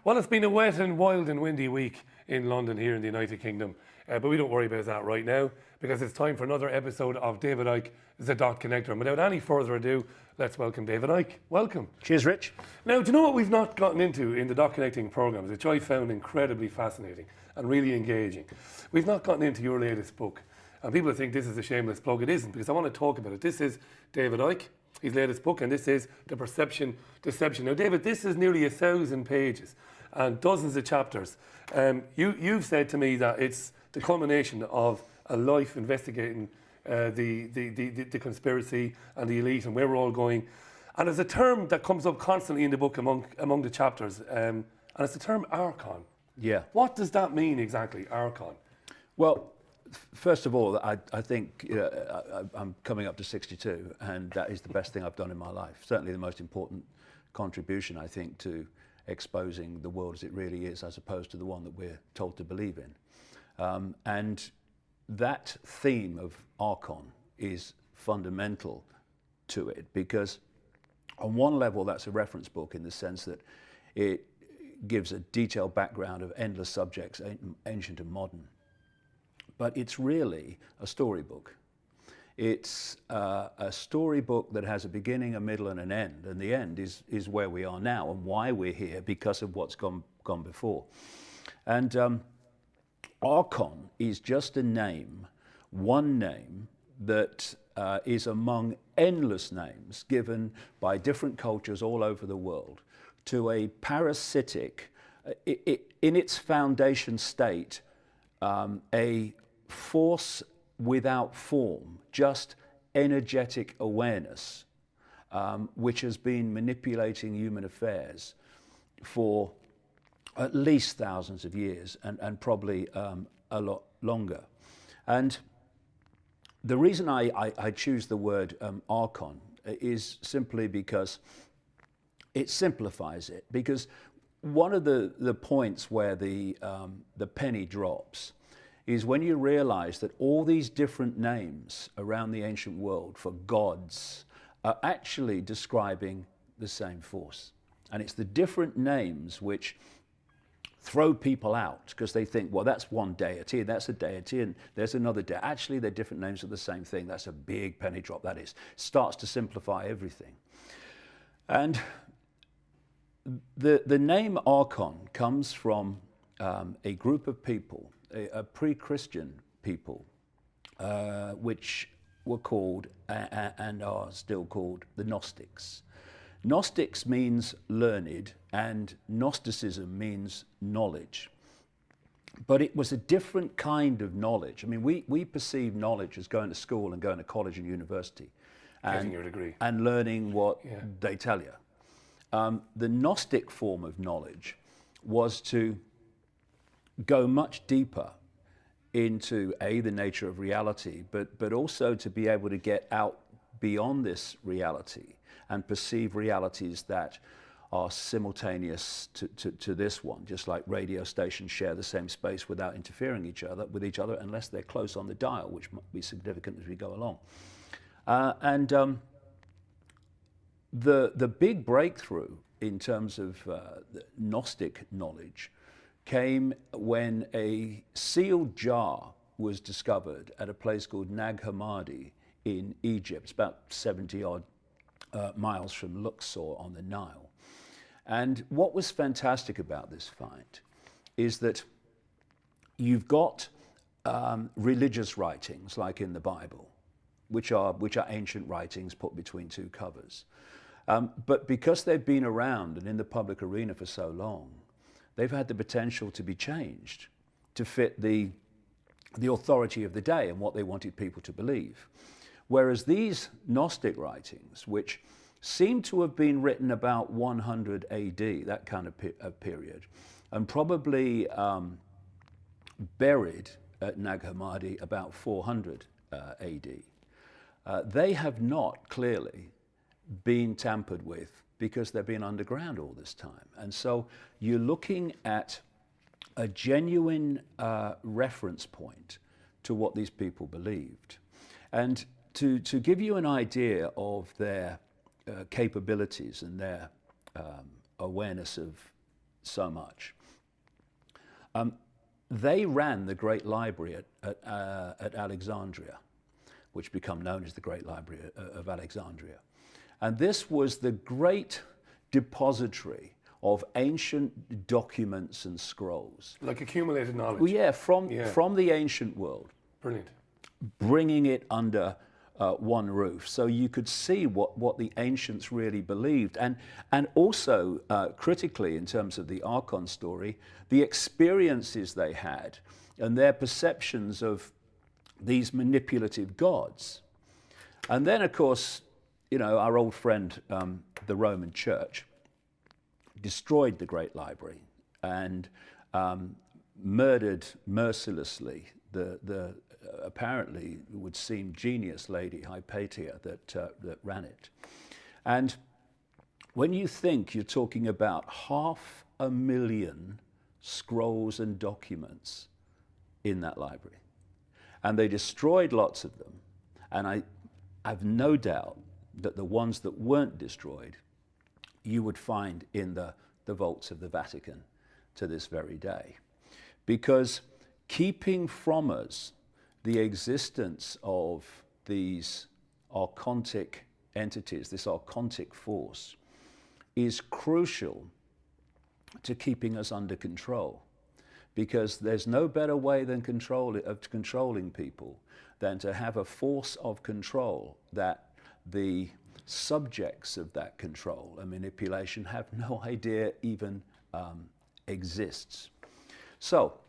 Well, it's been a wet and wild and windy week in London here in the United Kingdom, but we don't worry about that right now because it's time for another episode of David Icke, the Dot Connector. And without any further ado, let's welcome David Icke. Welcome. Cheers, Rich. Now, do you know what we've not gotten into in the Dot Connecting programmes, which I found incredibly fascinating and really engaging? We've not gotten into your latest book. And people think this is a shameless plug. It isn't, because I want to talk about it. This is David Icke, his latest book, and this is The Perception Deception. Now, David, this is nearly 1,000 pages and dozens of chapters. You've said to me that it's the culmination of a life investigating the conspiracy and the elite and where we're all going. And there's a term that comes up constantly in the book among the chapters, and it's the term Archon. Yeah. What does that mean exactly, Archon? Well, first of all, I think I'm coming up to 62, and that is the best thing I've done in my life. Certainly the most important contribution, I think, to exposing the world as it really is, as opposed to the one that we're told to believe in. And that theme of Archon is fundamental to it, because on one level that's a reference book in the sense that it gives a detailed background of endless subjects, ancient and modern. But it's really a storybook. It's a storybook that has a beginning, a middle, and an end. And the end is where we are now and why we're here, because of what's gone before. And Archon is just a name, one name, that is among endless names given by different cultures all over the world to a parasitic, in its foundation state, a force without form, just energetic awareness, which has been manipulating human affairs for at least thousands of years and probably a lot longer. And the reason I choose the word Archon is simply because it simplifies it. Because one of the points where the penny drops is when you realize that all these different names around the ancient world for gods are actually describing the same force. And it's the different names which throw people out because they think, well, that's one deity, that's a deity, and there's another deity. Actually, they're different names of the same thing. That's a big penny drop, that is. Starts to simplify everything. And the name Archon comes from a group of people, a pre-Christian people, which were called and are still called the Gnostics. Gnostics means learned, and Gnosticism means knowledge. But it was a different kind of knowledge. I mean, we perceive knowledge as going to school and going to college and university. Getting your degree. And learning what they tell you. The Gnostic form of knowledge was to go much deeper into the nature of reality, but also to be able to get out beyond this reality and perceive realities that are simultaneous to this one, just like radio stations share the same space without interfering with each other unless they're close on the dial, which might be significant as we go along. The big breakthrough in terms of Gnostic knowledge came when a sealed jar was discovered at a place called Nag Hammadi in Egypt. It's about 70 odd miles from Luxor on the Nile. And what was fantastic about this find is that you've got religious writings like in the Bible, which are ancient writings put between two covers. But because they've been around and in the public arena for so long, they've had the potential to be changed to fit the authority of the day and what they wanted people to believe. Whereas these Gnostic writings, which seem to have been written about 100 AD, that kind of period, and probably buried at Nag Hammadi about 400 AD, they have not clearly been tampered with because they've been underground all this time. And so you're looking at a genuine reference point to what these people believed. And to give you an idea of their capabilities and their awareness of so much. They ran the Great Library at Alexandria, which became known as the Great Library of Alexandria. And this was the great depository of ancient documents and scrolls. Like accumulated knowledge. Well, yeah, from the ancient world. Brilliant. Bringing it under one roof, so you could see what the ancients really believed, and also critically, in terms of the Archon story, the experiences they had and their perceptions of these manipulative gods. And then, of course, you know, our old friend, the Roman Church, destroyed the Great Library and murdered mercilessly the apparently would seem genius lady Hypatia that ran it. And when you think you're talking about 500,000 scrolls and documents in that library, and they destroyed lots of them, and I have no doubt that the ones that weren't destroyed you would find in the vaults of the Vatican to this very day. Because keeping from us the existence of these archontic entities, this archontic force, is crucial to keeping us under control. Because there's no better way than controlling people than to have a force of control that the subjects of that control and manipulation have no idea even exists. So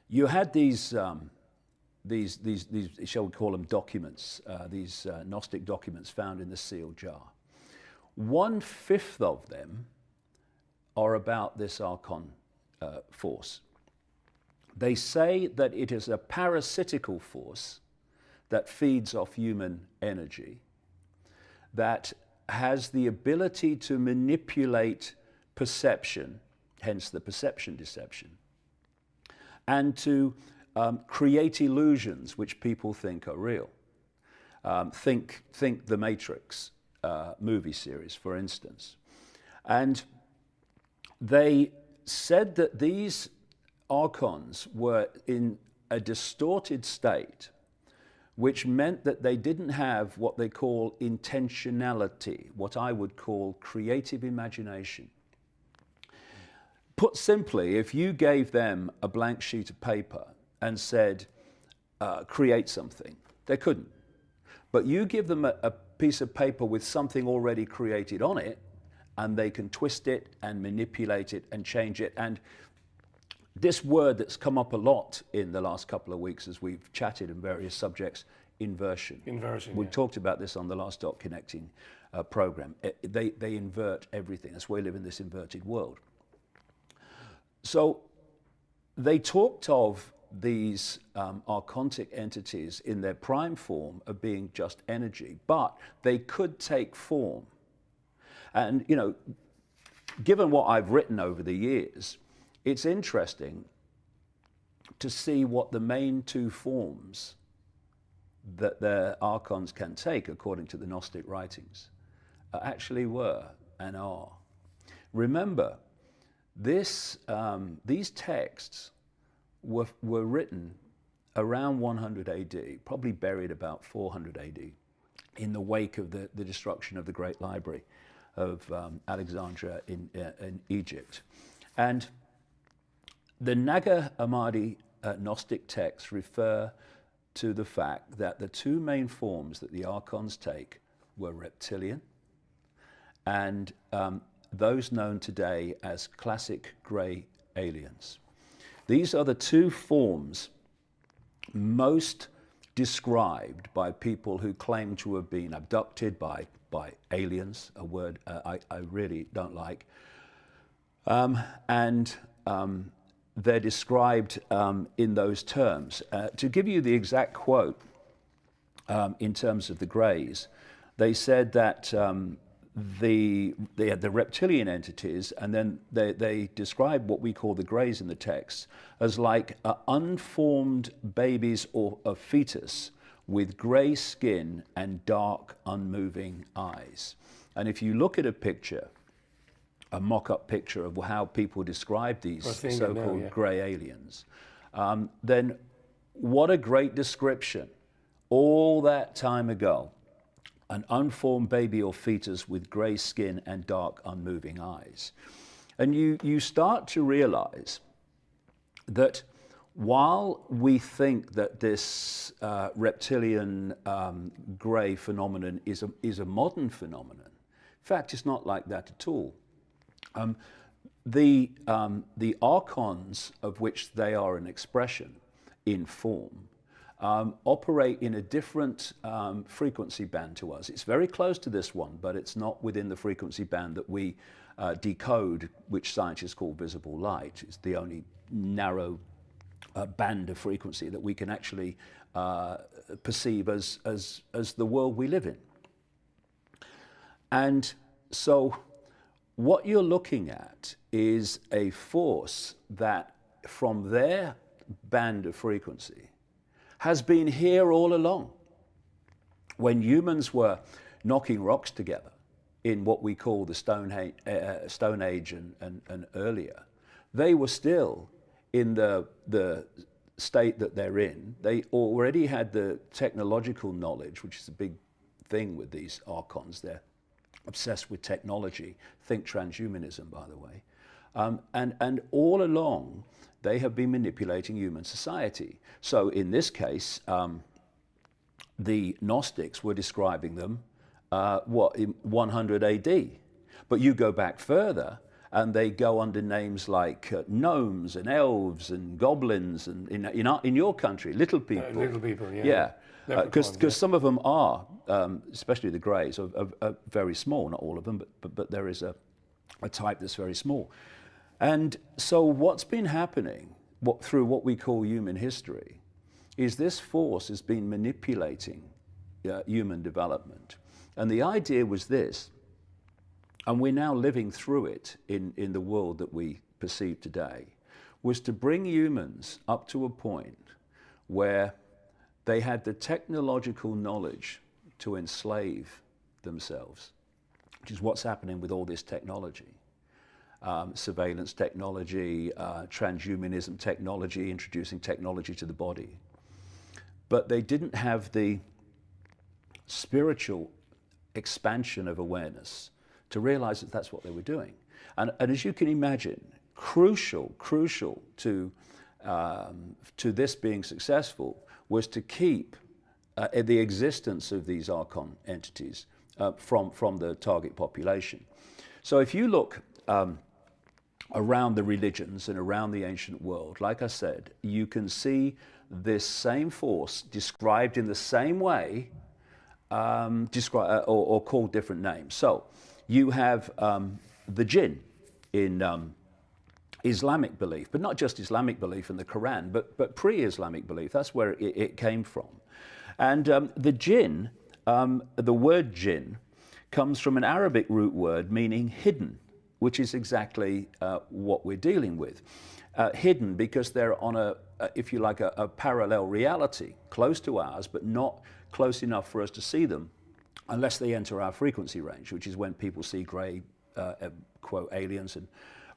you had these shall we call them documents, these Gnostic documents found in the sealed jar. 1/5 of them are about this Archon force. They say that it is a parasitical force that feeds off human energy, that has the ability to manipulate perception, hence the perception deception, and to create illusions which people think are real. Think the Matrix movie series, for instance. And they said that these archons were in a distorted state, which meant that they didn't have what they call intentionality, what I would call creative imagination. Put simply, if you gave them a blank sheet of paper and said, create something, they couldn't. But you give them a piece of paper with something already created on it, and they can twist it and manipulate it and change it. And this word that's come up a lot in the last couple of weeks as we've chatted in various subjects, inversion. Inversion, We yeah. talked about this on the last Dot Connecting program. They invert everything. That's why we live in this inverted world. So they talked of these archontic entities in their prime form of being just energy, but they could take form. And, you know, given what I've written over the years, it's interesting to see what the main two forms that the archons can take, according to the Gnostic writings, actually were and are. Remember, these texts were written around 100 AD, probably buried about 400 AD, in the wake of the destruction of the Great Library of Alexandria in Egypt. And the Nag Hammadi Gnostic texts refer to the fact that the two main forms that the archons take were reptilian and those known today as classic grey aliens. These are the two forms most described by people who claim to have been abducted by aliens, a word I really don't like. They're described in those terms. To give you the exact quote, in terms of the Greys, they said that they had the reptilian entities, and then they describe what we call the Greys in the text as like unformed babies or a fetus with grey skin and dark, unmoving eyes. And if you look at a picture a mock-up picture of how people describe these seeing it now, so-called yeah. grey aliens, then what a great description. All that time ago, an unformed baby or fetus with grey skin and dark, unmoving eyes. And you start to realize that while we think that this reptilian grey phenomenon is a modern phenomenon, in fact, it's not like that at all. The archons of which they are an expression in form operate in a different frequency band to us. It's very close to this one, but it's not within the frequency band that we decode, which scientists call visible light. It's the only narrow band of frequency that we can actually perceive as the world we live in. And so what you're looking at is a force that from their band of frequency has been here all along. When humans were knocking rocks together in what we call the Stone Age and earlier, they were still in the state that they're in. They already had the technological knowledge, which is a big thing with these archons. They're obsessed with technology. Think transhumanism, by the way. And all along, they have been manipulating human society. So in this case, the Gnostics were describing them, in 100 AD. But you go back further, and they go under names like gnomes and elves and goblins, and in your country, little people. Little people, yeah. Yeah. Leprechauns, Because some of them are, especially the greys, are very small. Not all of them, but there is a type that's very small. And so what's been happening through what we call human history is this force has been manipulating human development. And the idea was this, and we're now living through it in the world that we perceive today, was to bring humans up to a point where they had the technological knowledge to enslave themselves, which is what's happening with all this technology. Surveillance technology, transhumanism technology, introducing technology to the body. But they didn't have the spiritual expansion of awareness to realize that that's what they were doing. And as you can imagine, crucial to this being successful was to keep the existence of these archon entities from the target population. So if you look around the religions and around the ancient world, like I said, you can see this same force described in the same way, or called different names. So you have the jinn in Islamic belief, but not just Islamic belief in the Quran, but pre-Islamic belief. That's where it came from. And the jinn, the word jinn, comes from an Arabic root word meaning hidden, which is exactly what we're dealing with. Hidden because they're on if you like, a parallel reality, close to ours, but not close enough for us to see them unless they enter our frequency range, which is when people see grey, quote, aliens and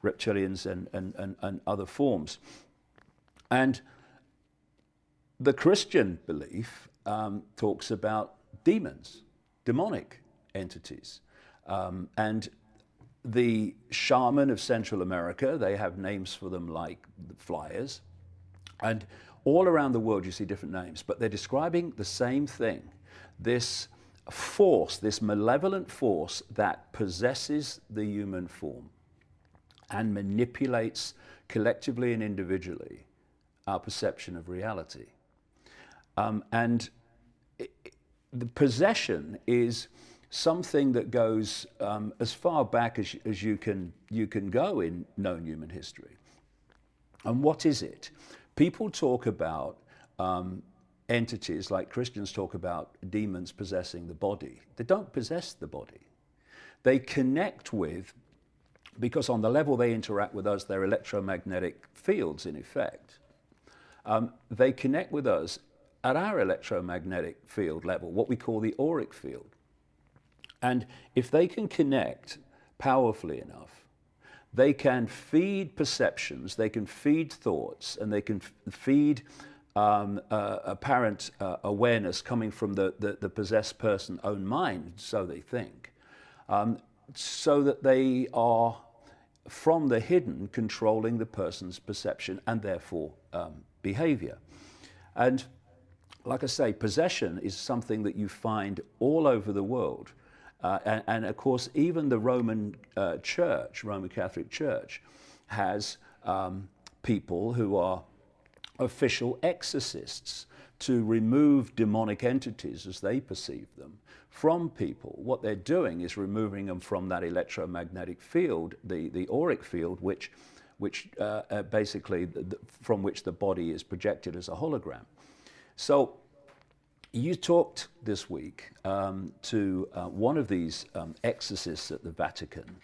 reptilians and other forms. And the Christian belief talks about demons, demonic entities. And the shaman of Central America, they have names for them like the flyers. And all around the world you see different names, but they're describing the same thing. This force, this malevolent force that possesses the human form and manipulates collectively and individually our perception of reality. And the possession is something that goes as far back as you can go in known human history. And what is it? People talk about entities, like Christians talk about demons possessing the body. They don't possess the body. They connect with, because on the level they interact with us, they're electromagnetic fields in effect. They connect with us at our electromagnetic field level, what we call the auric field. And if they can connect powerfully enough, they can feed perceptions, they can feed thoughts, and they can feed apparent awareness coming from the possessed person's own mind, so they think, so that they are, from the hidden, controlling the person's perception and therefore behavior. And like I say, possession is something that you find all over the world. And of course, even the Roman Church, Roman Catholic Church, has people who are official exorcists to remove demonic entities as they perceive them from people. What they're doing is removing them from that electromagnetic field, the auric field, which basically from which the body is projected as a hologram. So you talked this week to one of these exorcists at the Vatican.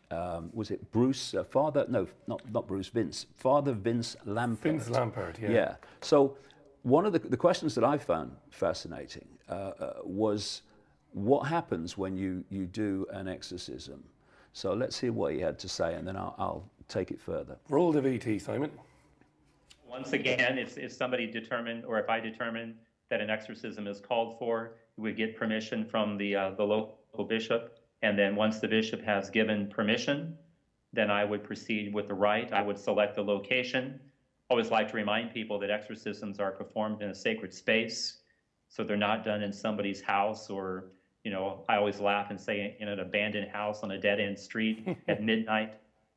Was it Bruce? Father? No, not Bruce. Vince. Father Vince Lampert. Vince Lampert. Yeah. Yeah. So one of the questions that I found fascinating was what happens when you do an exorcism. So let's hear what he had to say, and then I'll take it further. Roll the VT, Simon. Once again, if somebody determined, or if I determine that an exorcism is called for, we would get permission from the local bishop, and then once the bishop has given permission, then I would proceed with the rite. I would select the location. I always like to remind people that exorcisms are performed in a sacred space, so they're not done in somebody's house, or, you know, I always laugh and say in an abandoned house on a dead-end street at midnight.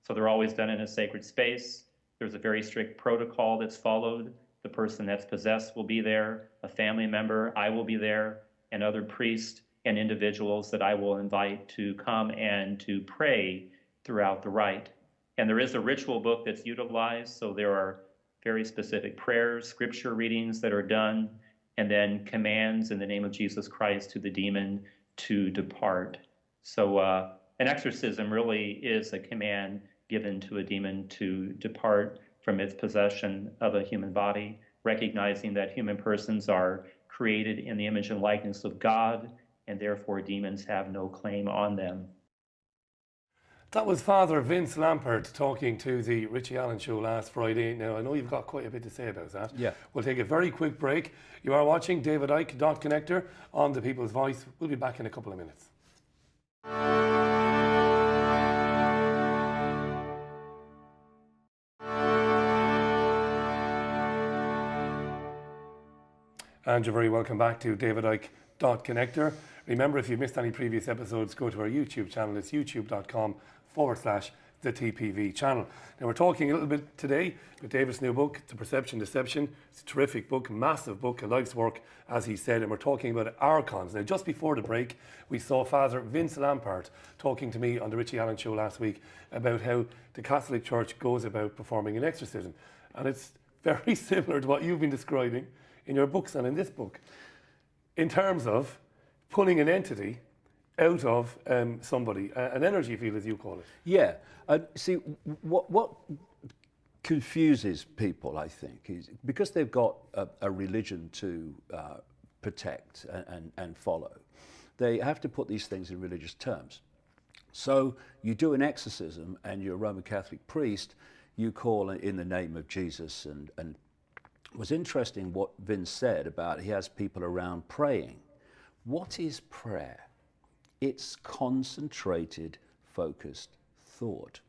So they're always done in a sacred space. There's a very strict protocol that's followed. The person that's possessed will be there, a family member, I will be there, and other priests and individuals that I will invite to come and to pray throughout the rite. And there is a ritual book that's utilized, so there are very specific prayers, scripture readings that are done, and then commands in the name of Jesus Christ to the demon to depart. So an exorcism really is a command given to a demon to depart from its possession of a human body, recognizing that human persons are created in the image and likeness of God, and therefore demons have no claim on them. That was Father Vince Lampert talking to the Richie Allen Show last Friday. Now, I know you've got quite a bit to say about that. Yeah. We'll take a very quick break. You are watching David Icke, Dot Connector, on The People's Voice. We'll be back in a couple of minutes. And you're very welcome back to David Icke, Dot Connector. Remember, if you've missed any previous episodes, go to our YouTube channel. It's youtube.com/the TPV channel. Now, we're talking a little bit today with David's new book, The Perception Deception. It's a terrific book, massive book, a life's work, as he said, and we're talking about archons. Now, just before the break, we saw Father Vince Lampert talking to me on the Richie Allen Show last week about how the Catholic Church goes about performing an exorcism. And it's very similar to what you've been describing in your books and in this book, in terms of pulling an entity out of somebody, an energy field, as you call it. Yeah. See, what confuses people, I think, is because they've got a religion to protect and follow, they have to put these things in religious terms. So you do an exorcism and you're a Roman Catholic priest, you call in the name of Jesus, and it was interesting what Vince said about he has people around praying. What is prayer? It's concentrated, focused thought.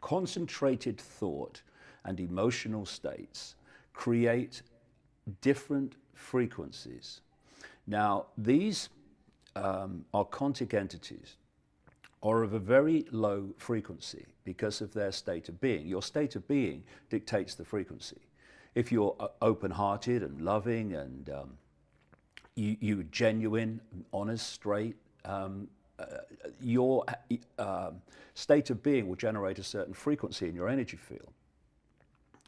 Concentrated thought and emotional states create different frequencies. Now, these archontic entities are of a very low frequency because of their state of being. Your state of being dictates the frequency. If you're open-hearted and loving and you're genuine, honest, straight, your state of being will generate a certain frequency in your energy field.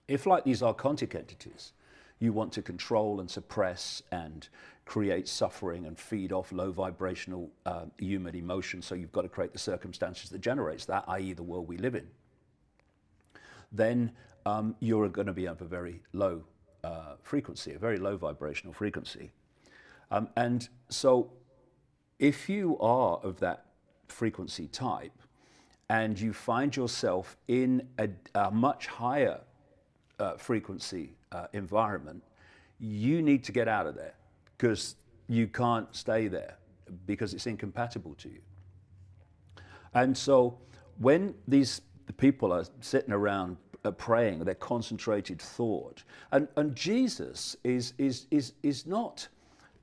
If, like these archontic entities, you want to control and suppress and create suffering and feed off low vibrational human emotion, so you've got to create the circumstances that generates that, i.e. the world we live in, then you're going to be of a very low frequency, a very low vibrational frequency. And so if you are of that frequency type and you find yourself in a much higher frequency environment, you need to get out of there, because you can't stay there because it's incompatible to you. And so when the people are sitting around praying, their concentrated thought, and Jesus is not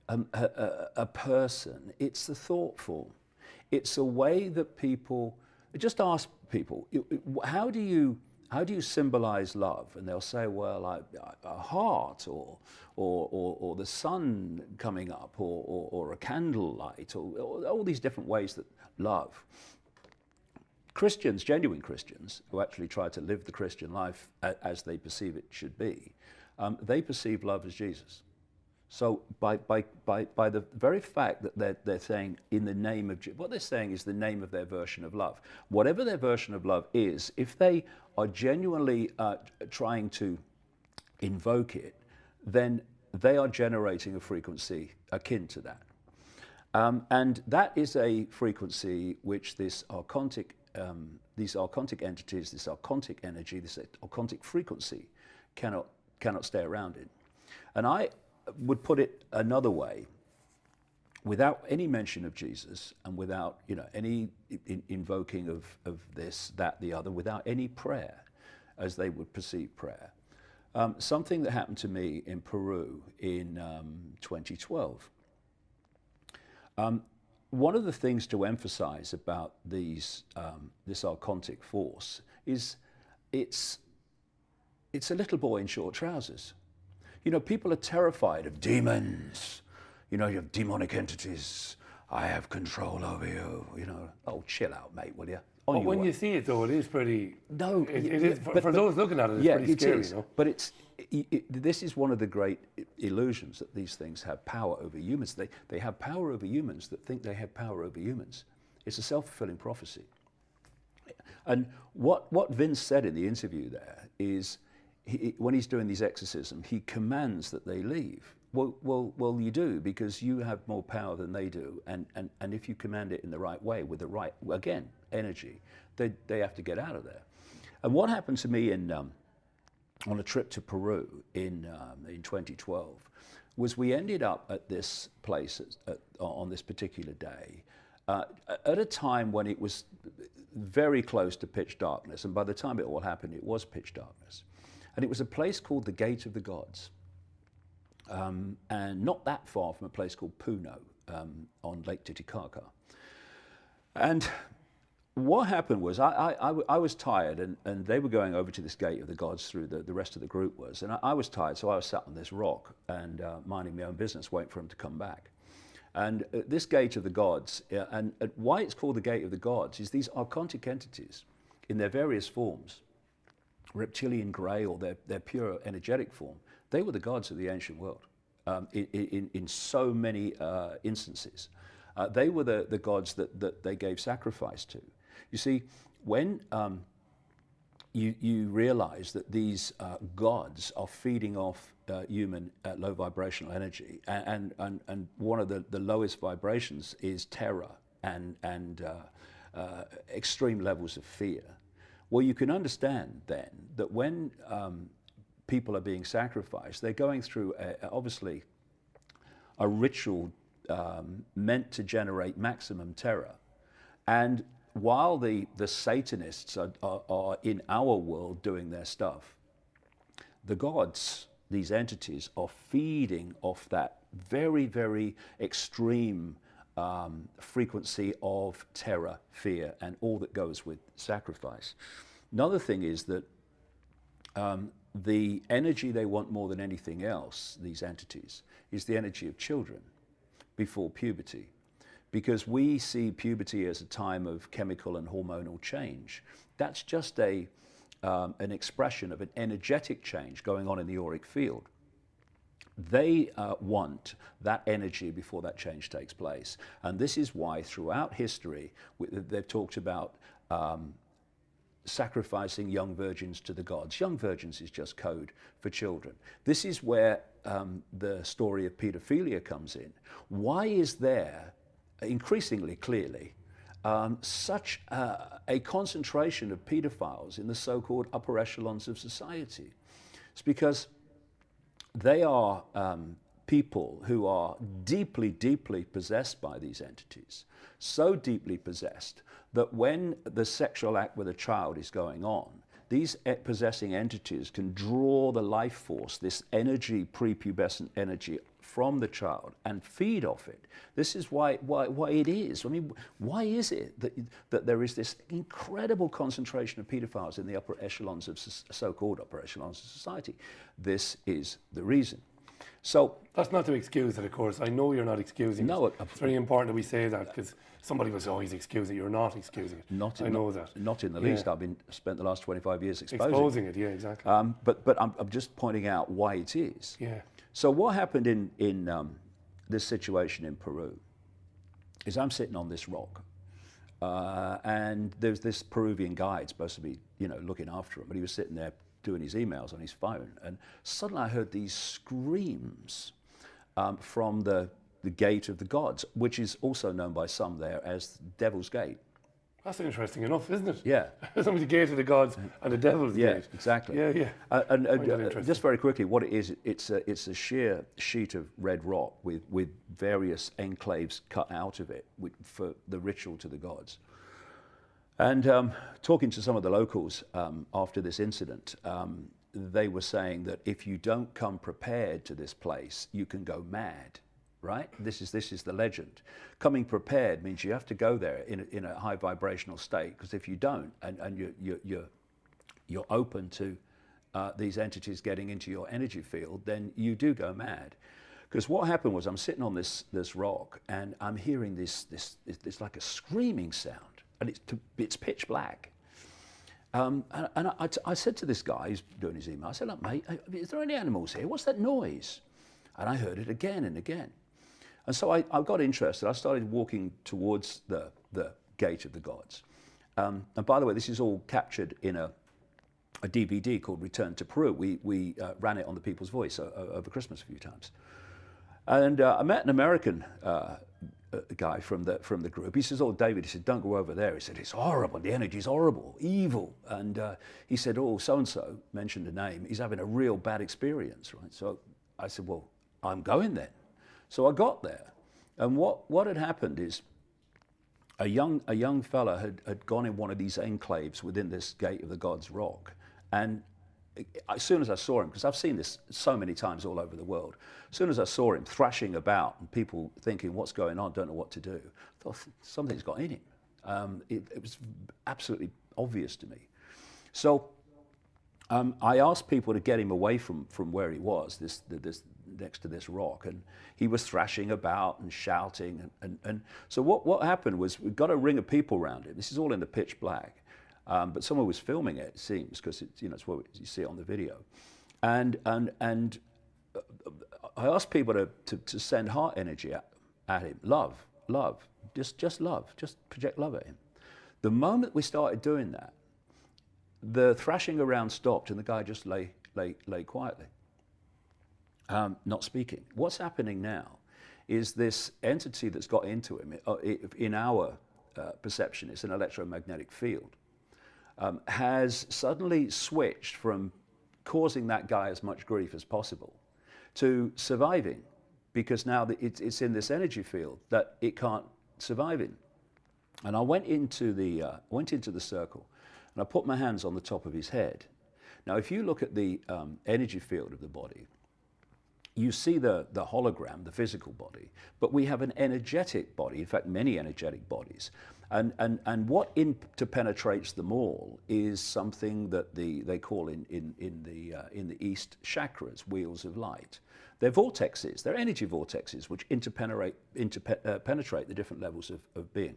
a person, it's the thought form. It's a way that people, just ask people, how do you symbolize love? And they'll say, well, a heart, or the sun coming up, or a candlelight, or all these different ways that love. Christians, genuine Christians, who actually try to live the Christian life as they perceive it should be, they perceive love as Jesus. So by the very fact that they're saying in the name of, what they're saying is the name of their version of love. Whatever their version of love is, if they are genuinely trying to invoke it, then they are generating a frequency akin to that. And that is a frequency which these archontic entities, this archontic energy, this archontic frequency cannot stay around in. And I would put it another way, without any mention of Jesus and without any invoking of this, that, the other, without any prayer as they would perceive prayer. Something that happened to me in Peru in 2012. One of the things to emphasize about this archontic force is it's a little boy in short trousers. People are terrified of demons. You have demonic entities. I have control over you. Oh, chill out, mate, will you? But when you see it, though, it is pretty. No, it is for those looking at it. It's pretty scary, is. But this is one of the great illusions, that these things have power over humans. They have power over humans that think they have power over humans. It's a self-fulfilling prophecy. And what Vince said in the interview there is, when he's doing these exorcisms, he commands that they leave. Well, you do, because you have more power than they do, and if you command it in the right way, with the right, again, energy, they have to get out of there. And what happened to me on a trip to Peru in 2012 was, we ended up at this place on this particular day at a time when it was very close to pitch darkness, and by the time it all happened, it was pitch darkness. And it was a place called the Gate of the Gods, and not that far from a place called Puno on Lake Titicaca. And what happened was, I was tired, and they were going over to this Gate of the Gods through the rest of the group was, and I was tired, so I was sat on this rock and minding my own business, waiting for him to come back. And this Gate of the Gods, and why it's called the Gate of the Gods, is these archontic entities in their various forms, reptilian grey or their pure energetic form, they were the gods of the ancient world in so many instances. They were the gods that they gave sacrifice to. You see, when you realize that these gods are feeding off human low vibrational energy, and one of the lowest vibrations is terror and extreme levels of fear. Well, you can understand then that when people are being sacrificed, they're going through obviously a ritual meant to generate maximum terror. And while the Satanists are in our world doing their stuff, the gods, these entities, are feeding off that very, very extreme frequency of terror, fear, and all that goes with sacrifice. Another thing is that the energy they want more than anything else, these entities, is the energy of children before puberty. Because we see puberty as a time of chemical and hormonal change. That's just an expression of an energetic change going on in the auric field. They want that energy before that change takes place. And this is why throughout history they've talked about sacrificing young virgins to the gods. Young virgins is just code for children. This is where the story of paedophilia comes in. Why is there increasingly clearly such a concentration of paedophiles in the so-called upper echelons of society. It's because they are people who are deeply, deeply possessed by these entities, so deeply possessed that when the sexual act with a child is going on, these possessing entities can draw the life force, this energy, prepubescent energy, from the child and feed off it. This is why it is. I mean, why is it that there is this incredible concentration of paedophiles in the upper echelons of so-called upper echelons of society? This is the reason. So that's not to excuse it, of course. I know you're not excusing no, it. It's very important that we say that, because somebody will say, "Oh, he's excusing it." You're not excusing it. I know that. Not in the least. I've spent the last 25 years exposing it. Yeah, exactly. But I'm just pointing out why it is. Yeah. So what happened in this situation in Peru is I'm sitting on this rock, and there's this Peruvian guide supposed to be, looking after him, but he was sitting there doing his emails on his phone, and suddenly I heard these screams from the Gate of the Gods, which is also known by some there as Devil's Gate. That's interesting enough, isn't it? Yeah. Somebody the Gate of the Gods and the Devil's Gate. Yeah, exactly. Yeah. And just very quickly, what it is, it's a sheer sheet of red rock with various enclaves cut out of it for the ritual to the gods. And talking to some of the locals after this incident, they were saying that if you don't come prepared to this place, you can go mad. Right? This is the legend. Coming prepared means you have to go there in a high vibrational state, because if you don't, and you're open to these entities getting into your energy field, then you do go mad. Because what happened was, I'm sitting on this rock and I'm hearing this like a screaming sound, and it's pitch black. And I said to this guy who's doing his email, I said, "Look, mate, is there any animals here? What's that noise?" And I heard it again and again. And so I got interested. I started walking towards the Gate of the Gods. And by the way, this is all captured in a DVD called Return to Peru. We ran it on the People's Voice over Christmas a few times. And I met an American guy from the group. He says, "Oh, David," he said, "don't go over there." He said, "It's horrible. The energy's horrible, evil." And he said, "Oh, so-and-so," mentioned a name, "he's having a real bad experience," right? So I said, "Well, I'm going then." So I got there, and what had happened is a young fella had gone in one of these enclaves within this Gate of the Gods rock, and as soon as I saw him, because I've seen this so many times all over the world, as soon as I saw him thrashing about and people thinking, "What's going on? Don't know what to do," I thought, something's got in him. It was absolutely obvious to me. So I asked people to get him away from where he was, this next to this rock, and he was thrashing about and shouting, and so what happened was, we got a ring of people around him. This is all in the pitch black, but someone was filming it, it seems, because it's what you see on the video, and I asked people to send heart energy at him, love, just love, just project love at him. The moment we started doing that, the thrashing around stopped, and the guy just lay quietly, not speaking. What's happening now is this entity that's got into him, in our perception, it's an electromagnetic field, has suddenly switched from causing that guy as much grief as possible to surviving, because now it's in this energy field that it can't survive in. And I went into the circle, and I put my hands on the top of his head. Now, if you look at the energy field of the body, you see the hologram, the physical body, but we have an energetic body, in fact, many energetic bodies. And what interpenetrates them all is something that they call in the East chakras, wheels of light. They're vortexes, they're energy vortexes, which interpenetrate the different levels of being.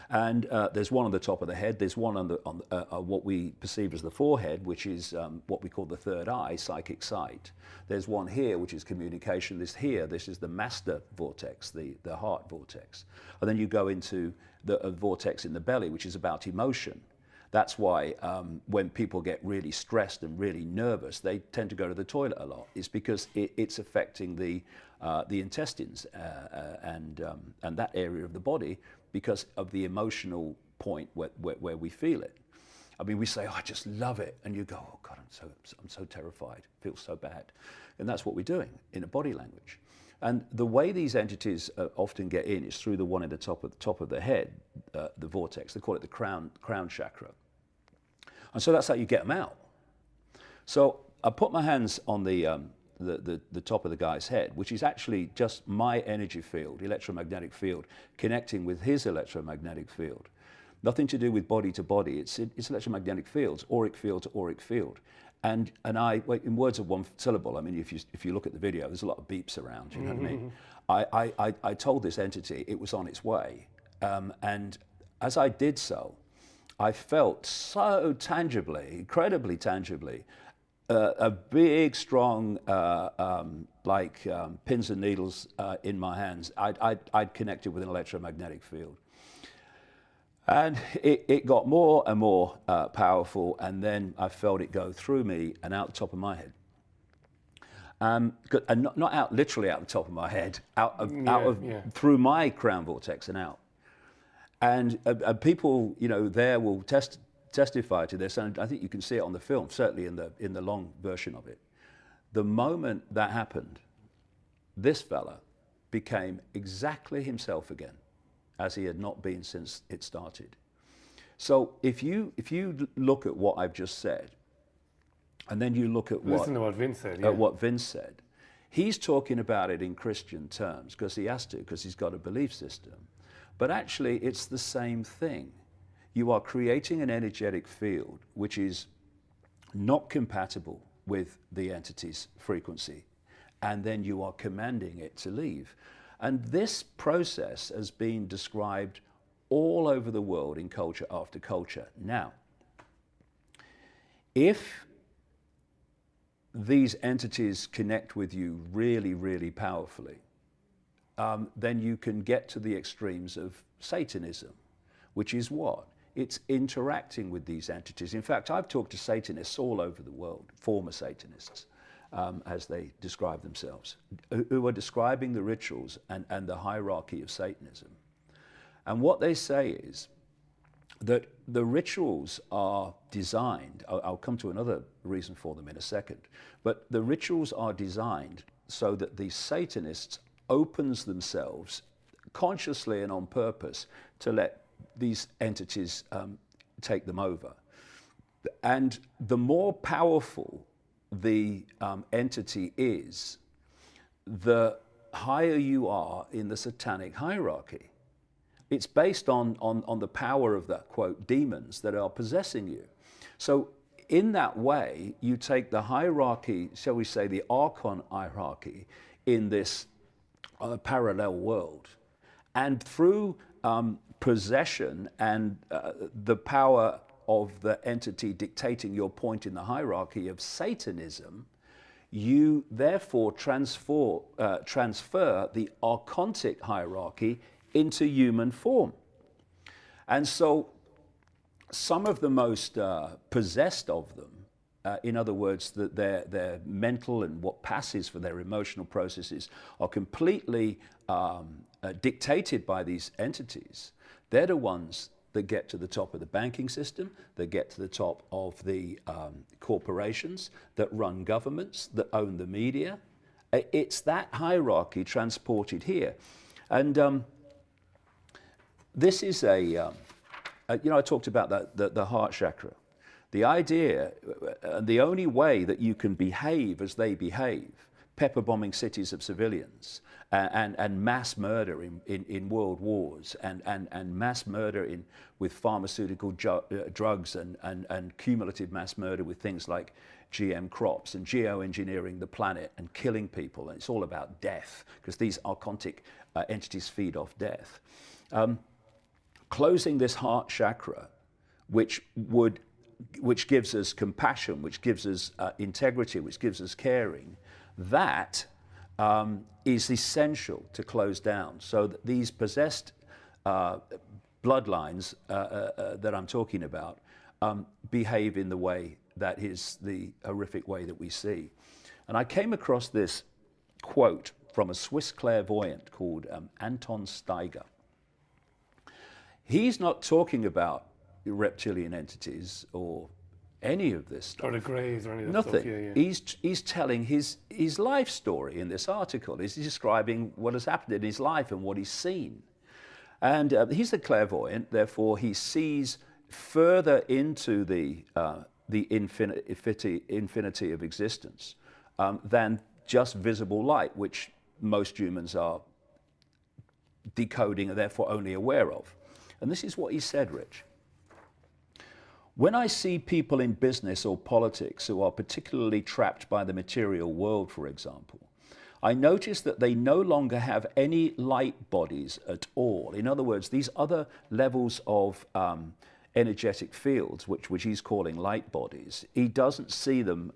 And there's one on the top of the head, there's one on what we perceive as the forehead, which is what we call the third eye, psychic sight. There's one here, which is communication. This is the master vortex, the heart vortex. And then you go into the vortex in the belly, which is about emotion. That's why when people get really stressed and really nervous, they tend to go to the toilet a lot. It's because it's affecting the intestines and that area of the body, because of the emotional point where we feel it. I mean, we say, oh, I just love it. And you go, oh God, I'm so terrified. It feels so bad. And that's what we're doing in a body language. And the way these entities often get in is through the one at the top of the head, the vortex. They call it the crown chakra. And so that's how you get them out. So I put my hands on the top of the guy's head, which is actually just my energy field, electromagnetic field, connecting with his electromagnetic field. Nothing to do with body to body. It's electromagnetic fields, auric field to auric field. And I, in words of one syllable, I mean, if you look at the video, there's a lot of beeps around, you know what I mean? I told this entity it was on its way. And as I did so, I felt so tangibly, incredibly tangibly, a big, strong, pins and needles in my hands. I'd connected with an electromagnetic field. And it got more and more powerful, and then I felt it go through me and out the top of my head. And not out, literally out the top of my head, through my crown vortex and out. And people, you know, there will testify to this, and I think you can see it on the film, certainly in the long version of it. The moment that happened, this fella became exactly himself again, as he had not been since it started. So if you look at what I've just said, and then you look at listen to what Vince said. Yeah. What Vince said, he's talking about it in Christian terms because he has to, because he's got a belief system. But actually, it's the same thing. You are creating an energetic field which is not compatible with the entity's frequency, and then you are commanding it to leave. And this process has been described all over the world in culture after culture. Now, if these entities connect with you really, really powerfully, then you can get to the extremes of Satanism, which is what? It's interacting with these entities. In fact, I've talked to Satanists all over the world, former Satanists, as they describe themselves, who are describing the rituals and the hierarchy of Satanism. And what they say is that the rituals are designed, I'll come to another reason for them in a second, but the rituals are designed so that the Satanists opens themselves consciously and on purpose to let these entities take them over. And the more powerful the entity is, the higher you are in the satanic hierarchy. It's based on the power of the, quote, demons that are possessing you. So in that way, you take the hierarchy, shall we say the archon hierarchy, in this parallel world. And through possession and the power of the entity dictating your point in the hierarchy of Satanism, you therefore transfer the archontic hierarchy into human form. And so some of the most possessed of them, in other words, that their mental and what passes for their emotional processes are completely dictated by these entities. They're the ones that get to the top of the banking system, that get to the top of the corporations, that run governments, that own the media. It's that hierarchy transported here. And this is you know, I talked about the heart chakra. The idea, the only way that you can behave as they behave, pepper bombing cities of civilians, and mass murder in world wars, and mass murder with pharmaceutical drugs, and cumulative mass murder with things like GM crops and geoengineering the planet and killing people. And it's all about death, because these archontic entities feed off death. Closing this heart chakra, which gives us compassion, which gives us integrity, which gives us caring, that is essential to close down, so that these possessed bloodlines that I'm talking about behave in the way that is the horrific way that we see. And I came across this quote from a Swiss clairvoyant called Anton Steiger. He's not talking about reptilian entities or any of this stuff. Or the greys or any of that Nothing. stuff. Yeah, yeah. He's telling his life story in this article. He's describing what has happened in his life and what he's seen. And he's a clairvoyant, therefore he sees further into the infinity of existence than just visible light, which most humans are decoding and therefore only aware of. And this is what he said, Rich. When I see people in business or politics who are particularly trapped by the material world, for example, I notice that they no longer have any light bodies at all. In other words, these other levels of energetic fields, which he's calling light bodies, he doesn't see them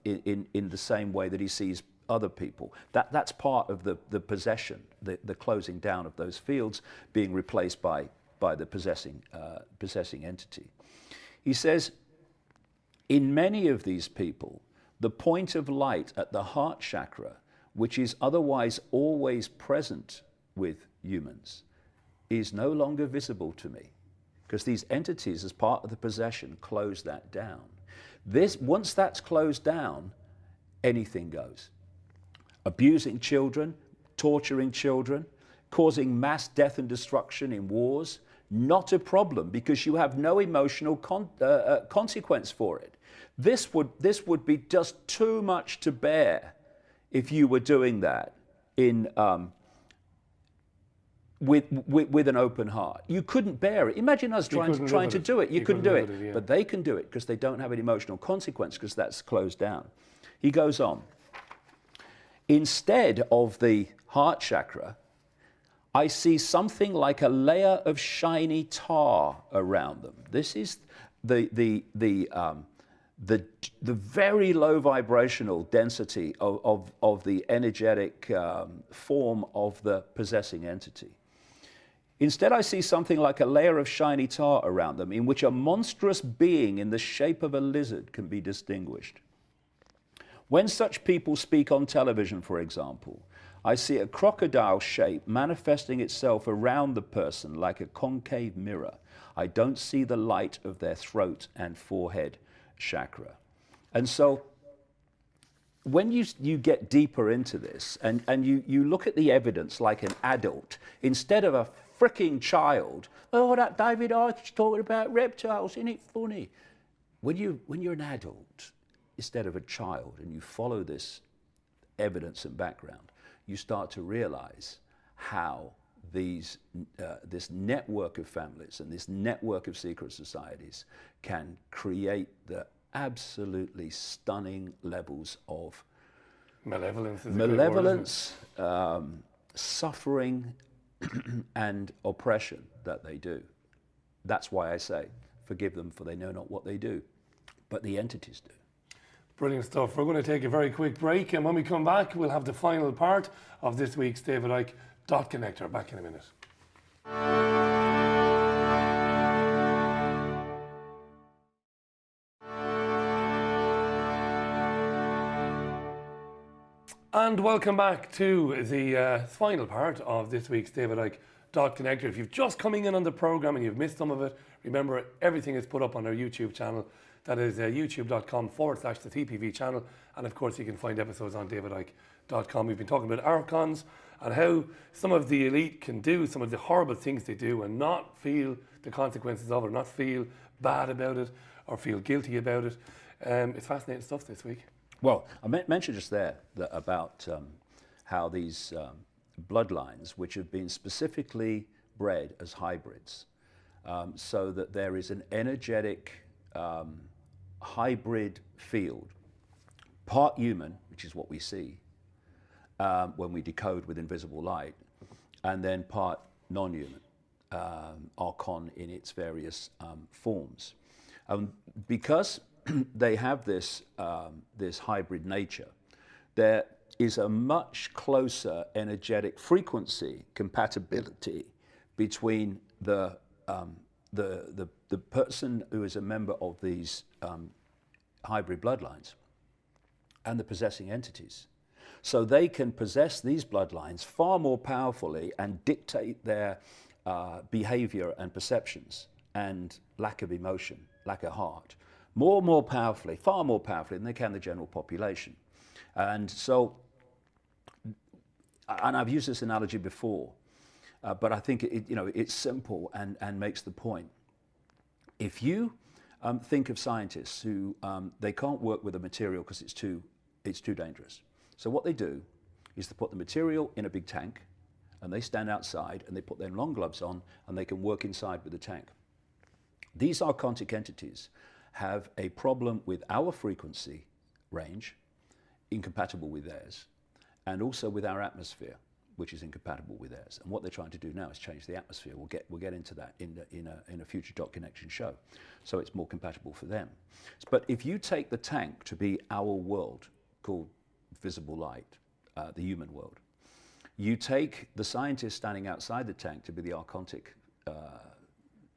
in the same way that he sees other people. That's part of the possession, the closing down of those fields being replaced by the possessing entity. He says, in many of these people, the point of light at the heart chakra, which is otherwise always present with humans, is no longer visible to me, because these entities, as part of the possession, close that down. Once that's closed down, anything goes. Abusing children, torturing children, causing mass death and destruction in wars, not a problem, because you have no emotional consequence for it. This would be just too much to bear if you were doing that with an open heart. You couldn't bear it. Imagine us trying to do it. You couldn't do it. Yeah. But they can do it because they don't have an emotional consequence, because that's closed down. He goes on. Instead of the heart chakra, I see something like a layer of shiny tar around them. This is the very low vibrational density of the energetic form of the possessing entity. Instead, I see something like a layer of shiny tar around them, in which a monstrous being in the shape of a lizard can be distinguished. When such people speak on television, for example, I see a crocodile shape manifesting itself around the person like a concave mirror. I don't see the light of their throat and forehead chakra. And so when you get deeper into this and you look at the evidence like an adult, instead of a fricking child, oh, that David Icke's talking about reptiles, isn't it funny? When you're an adult, instead of a child, and you follow this evidence and background, you start to realize how this network of families and this network of secret societies can create the absolutely stunning levels of malevolence, suffering, and oppression that they do. That's why I say, forgive them, for they know not what they do. But the entities do. Brilliant stuff. We're going to take a very quick break, and when we come back, we'll have the final part of this week's David Icke Dot Connector. Back in a minute. And welcome back to the final part of this week's David Icke Dot Connector. If you've just coming in on the program and you've missed some of it, remember everything is put up on our YouTube channel. That is youtube.com/the TPV channel. And of course, you can find episodes on davidicke.com. We've been talking about archons and how some of the elite can do some of the horrible things they do and not feel the consequences of it, or not feel bad about it, or feel guilty about it. It's fascinating stuff this week. Well, I mentioned just there about how these bloodlines, which have been specifically bred as hybrids, so that there is an energetic hybrid field, part human, which is what we see when we decode with invisible light, and then part non-human, archon in its various forms. Because they have this hybrid nature, there is a much closer energetic frequency compatibility between the person who is a member of these hybrid bloodlines and the possessing entities. So they can possess these bloodlines far more powerfully and dictate their behavior and perceptions and lack of emotion, lack of heart, more and more powerfully, far more powerfully than they can the general population. And so, and I've used this analogy before, but I think it's simple and makes the point. If you think of scientists who they can't work with a material because it's too dangerous. So what they do is they put the material in a big tank, and they stand outside and they put their long gloves on and they can work inside with the tank. These archontic entities have a problem with our frequency range, incompatible with theirs, and also with our atmosphere, which is incompatible with theirs. And what they're trying to do now is change the atmosphere. We'll get into that in a future Dot Connection show. So it's more compatible for them. But if you take the tank to be our world, called visible light, the human world, you take the scientists standing outside the tank to be the archontic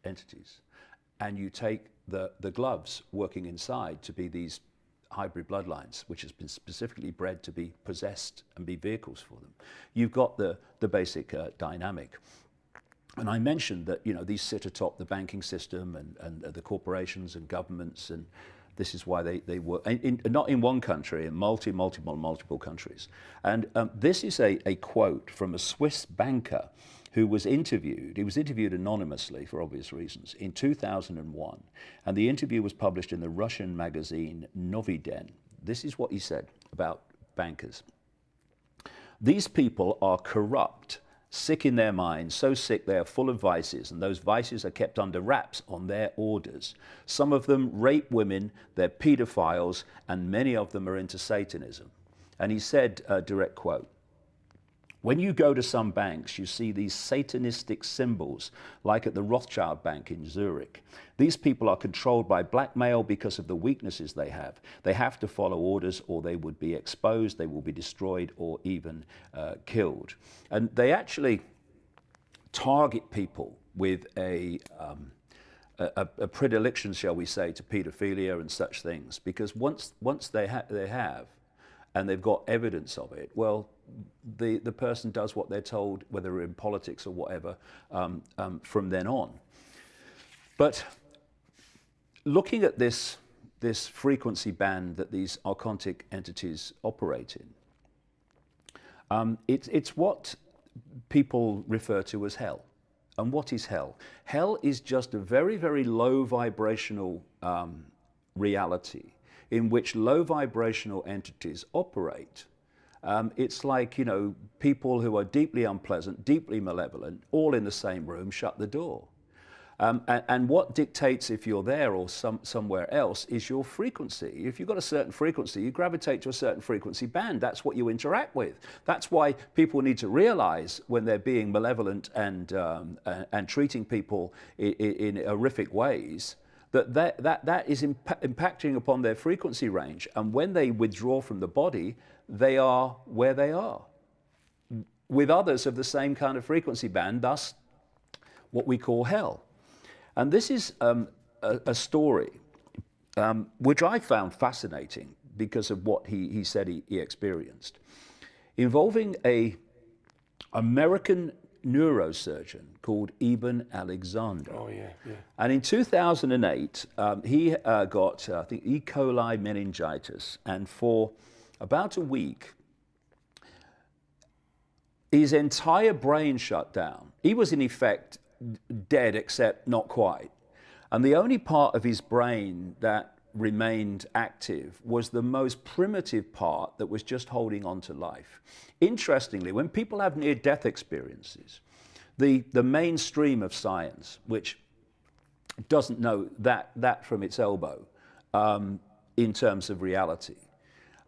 entities, and you take the gloves working inside to be these hybrid bloodlines, which has been specifically bred to be possessed and be vehicles for them. You've got the basic dynamic. And I mentioned that these sit atop the banking system and the corporations and governments, and this is why they work, not in one country, in multiple countries. And this is a quote from a Swiss banker who was interviewed. He was interviewed anonymously for obvious reasons in 2001. And the interview was published in the Russian magazine Novy Den. This is what he said about bankers. These people are corrupt, sick in their minds, so sick they are full of vices, and those vices are kept under wraps on their orders. Some of them rape women, they're pedophiles, and many of them are into Satanism. And he said, direct quote, "When you go to some banks, you see these satanistic symbols, like at the Rothschild Bank in Zurich. These people are controlled by blackmail because of the weaknesses they have. They have to follow orders or they would be exposed, they will be destroyed or even killed." And they actually target people with a predilection, shall we say, to pedophilia and such things, because once they have, and they've got evidence of it, well, the person does what they're told, whether in politics or whatever, from then on. But looking at this frequency band that these archontic entities operate in, it's what people refer to as hell. And what is hell? Hell is just a very, very low vibrational reality in which low vibrational entities operate. It's like, people who are deeply unpleasant, deeply malevolent, all in the same room, shut the door. And what dictates if you're there or somewhere else is your frequency. If you've got a certain frequency, you gravitate to a certain frequency band. That's what you interact with. That's why people need to realize when they're being malevolent and treating people in horrific ways, that is impacting upon their frequency range. And when they withdraw from the body, they are where they are, with others of the same kind of frequency band, thus what we call hell. And this is a story which I found fascinating because of what he said he experienced, involving an American neurosurgeon called Ibn Alexander. Oh, yeah. And in 2008, he got, I think, E. coli meningitis, and for about a week, his entire brain shut down. He was in effect dead, except not quite. And the only part of his brain that remained active was the most primitive part that was just holding on to life. Interestingly, when people have near-death experiences, the mainstream of science, which doesn't know that from its elbow in terms of reality,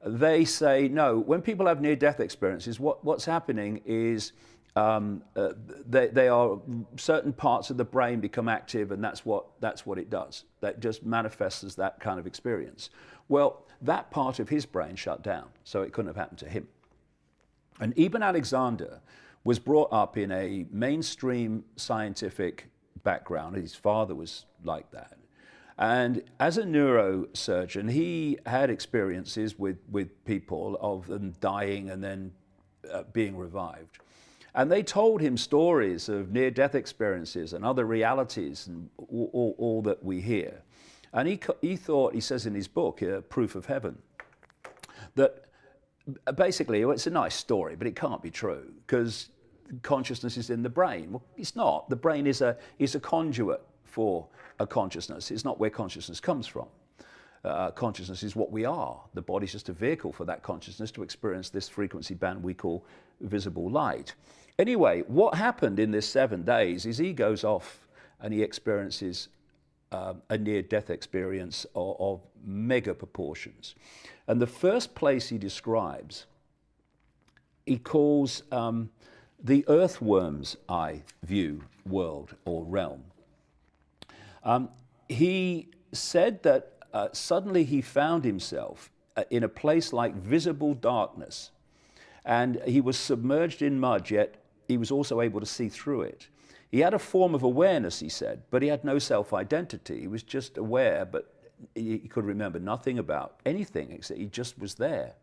they say, no, when people have near-death experiences, what's happening is they are certain parts of the brain become active, and that's what it does. That just manifests as that kind of experience. Well, that part of his brain shut down, so it couldn't have happened to him. And Ibn Alexander was brought up in a mainstream scientific background. His father was like that. And as a neurosurgeon, he had experiences with people of them dying and then being revived. And they told him stories of near-death experiences and other realities and all that we hear. And he thought, he says in his book, Proof of Heaven, that basically it's a nice story, but it can't be true because consciousness is in the brain. Well, it's not. The brain is a conduit for a consciousness. It's not where consciousness comes from. Consciousness is what we are. The body's just a vehicle for that consciousness to experience this frequency band we call visible light. Anyway, what happened in this 7 days is he goes off and he experiences a near-death experience of mega proportions. And the first place he describes, he calls the earthworm's eye view world or realm. He said that suddenly he found himself in a place like visible darkness, and he was submerged in mud, yet he was also able to see through it. He had a form of awareness, he said, but he had no self-identity. He was just aware, but he could remember nothing about anything, except he just was there.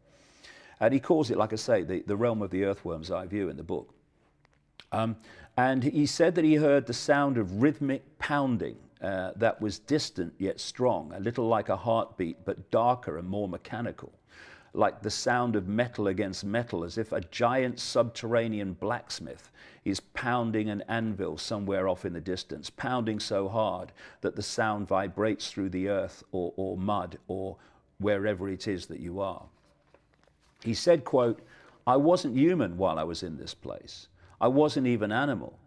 And he calls it, like I say, the realm of the earthworm's eye view in the book. And he said that he heard the sound of rhythmic pounding that was distant yet strong, a little like a heartbeat, but darker and more mechanical, like the sound of metal against metal, as if a giant subterranean blacksmith is pounding an anvil somewhere off in the distance, pounding so hard that the sound vibrates through the earth or mud or wherever it is that you are. He said, quote, "I wasn't human while I was in this place. I wasn't even animal.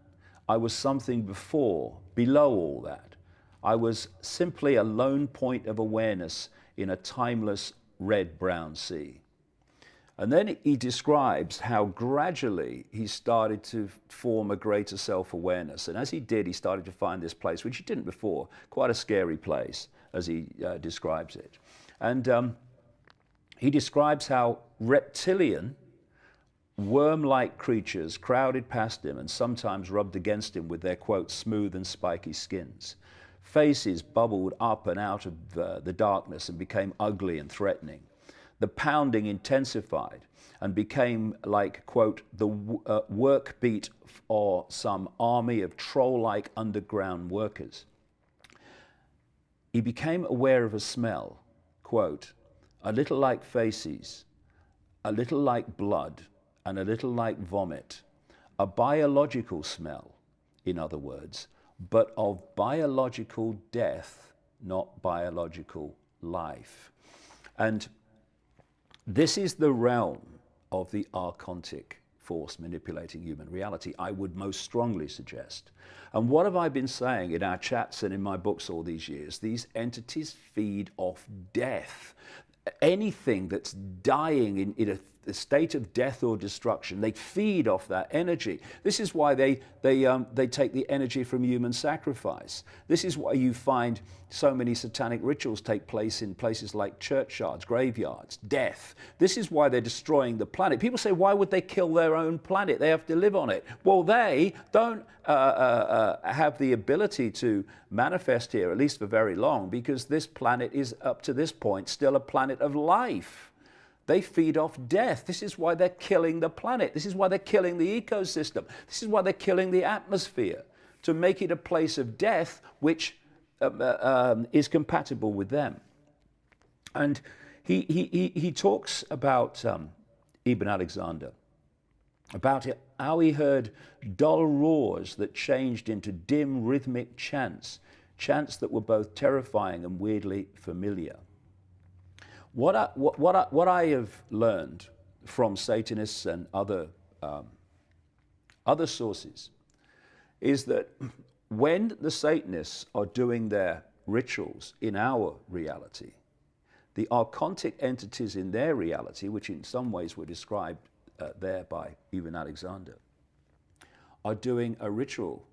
I was something below all that. I was simply a lone point of awareness in a timeless red-brown sea." And then he describes how gradually he started to form a greater self-awareness. And as he did, he started to find this place, which he didn't before, quite a scary place, as he describes it. And he describes how reptilian, worm-like creatures crowded past him and sometimes rubbed against him with their, quote, smooth and spiky skins. Faces bubbled up and out of the darkness and became ugly and threatening. The pounding intensified and became like, quote, the work beat or some army of troll-like underground workers. He became aware of a smell, quote, a little like faces, a little like blood, and a little like vomit, a biological smell, in other words, but of biological death, not biological life. And this is the realm of the archontic force manipulating human reality, I would most strongly suggest. And what have I been saying in our chats and in my books all these years? These entities feed off death. Anything that's dying in a state of death or destruction, they feed off that energy. This is why they take the energy from human sacrifice. This is why you find so many satanic rituals take place in places like churchyards, graveyards, death. This is why they're destroying the planet. People say, why would they kill their own planet? They have to live on it. Well, they don't have the ability to manifest here, at least for very long, because this planet is, up to this point, still a planet of life. They feed off death. This is why they're killing the planet. This is why they're killing the ecosystem. This is why they're killing the atmosphere, to make it a place of death which is compatible with them. And he talks about Ibn Alexander, about how he heard dull roars that changed into dim rhythmic chants, chants that were both terrifying and weirdly familiar. What I have learned from Satanists and other sources is that when the Satanists are doing their rituals in our reality, the archontic entities in their reality, which in some ways were described there by Ibn Alexander, are doing a ritual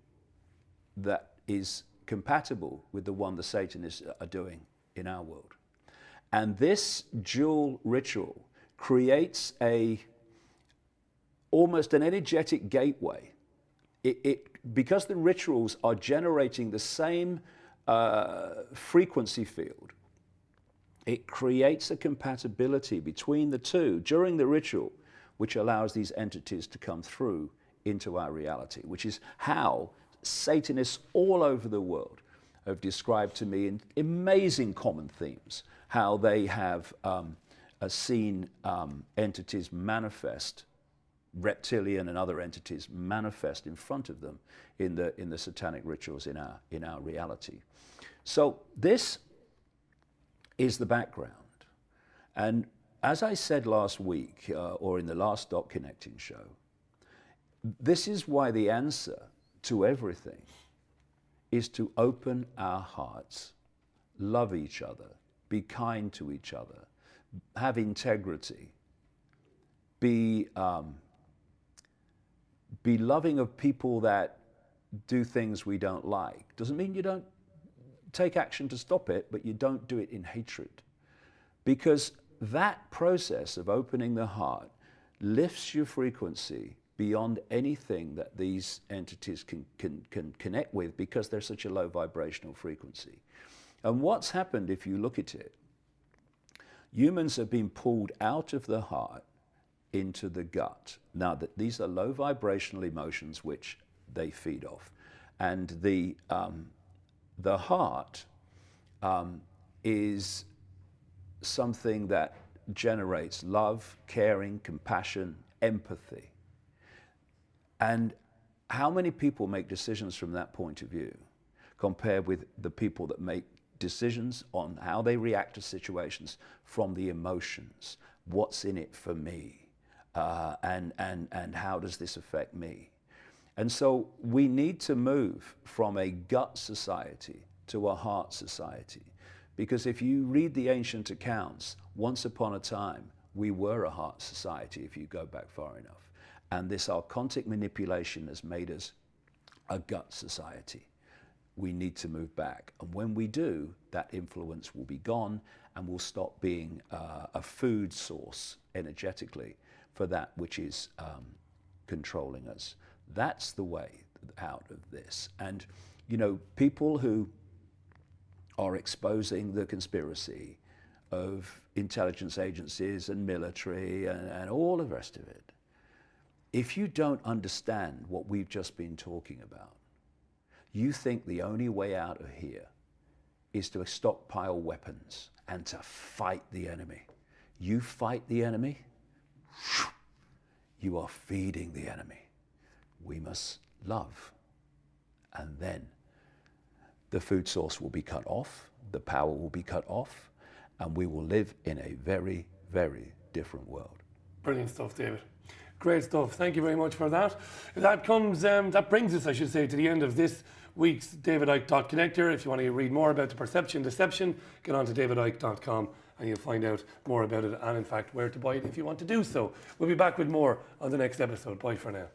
that is compatible with the one the Satanists are doing in our world. And this dual ritual creates almost an energetic gateway. Because the rituals are generating the same frequency field, it creates a compatibility between the two during the ritual, which allows these entities to come through into our reality, which is how Satanists all over the world have described to me in amazing common themes, how they have seen entities manifest, reptilian and other entities manifest in front of them in the satanic rituals in our reality. So this is the background. And as I said last week, or in the last Dot Connecting show, this is why the answer to everything is to open our hearts, love each other, be kind to each other, have integrity, be loving of people that do things we don't like. Doesn't mean you don't take action to stop it, but you don't do it in hatred. Because that process of opening the heart lifts your frequency beyond anything that these entities can connect with, because they're such a low vibrational frequency. And what's happened, if you look at it, humans have been pulled out of the heart into the gut. Now, that these are low vibrational emotions which they feed off. And the heart is something that generates love, caring, compassion, empathy. And how many people make decisions from that point of view compared with the people that make decisions on how they react to situations from the emotions? What's in it for me? And how does this affect me? And so we need to move from a gut society to a heart society. Because if you read the ancient accounts, once upon a time, we were a heart society, if you go back far enough. And this archontic manipulation has made us a gut society. We need to move back. And when we do, that influence will be gone, and we'll stop being a food source energetically for that which is controlling us. That's the way out of this. And, you know, people who are exposing the conspiracy of intelligence agencies and military and all the rest of it, if you don't understand what we've just been talking about, you think the only way out of here is to stockpile weapons and to fight the enemy. You fight the enemy, you are feeding the enemy. We must love. And then the food source will be cut off, the power will be cut off, and we will live in a very, very different world. Brilliant stuff, David. Great stuff. Thank you very much for that. That brings us, I should say, to the end of this week's David Icke Connector. If you want to read more about the perception deception, get on to davidicke.com and you'll find out more about it, and in fact where to buy it if you want to do so. We'll be back with more on the next episode. Bye for now.